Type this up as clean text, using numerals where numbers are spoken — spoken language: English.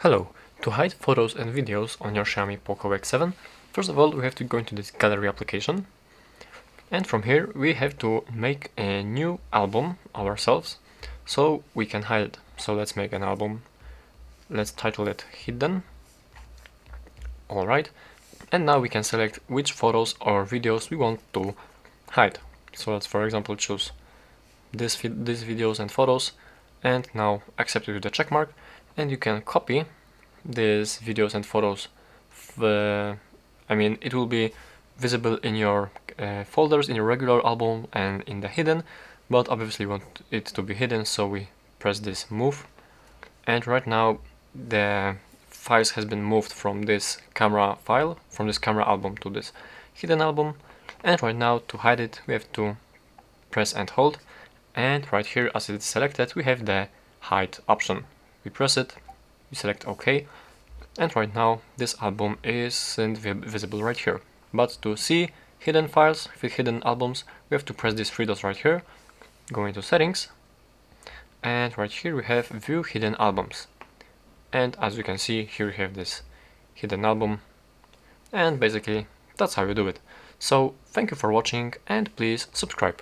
Hello! To hide photos and videos on your Xiaomi Poco X7, first of all we have to go into this gallery application, and from here we have to make a new album ourselves so we can hide it. So let's make an album, let's title it Hidden. Alright, and now we can select which photos or videos we want to hide. So let's for example choose these videos and photos, and now accept it with the check mark, and you can copy these videos and photos. It will be visible in your folders, in your regular album and in the hidden, but obviously we want it to be hidden, so we press this move, and right now the files has been moved from this camera file, from this camera album to this hidden album, and right now to hide it we have to press and hold, and right here as it's selected we have the hide option. We press it, we select OK, and right now this album isn't visible right here. But to see hidden files with hidden albums we have to press these three dots right here, go into settings, and right here we have view hidden albums, and as you can see here we have this hidden album, and basically that's how you do it. So thank you for watching and please subscribe.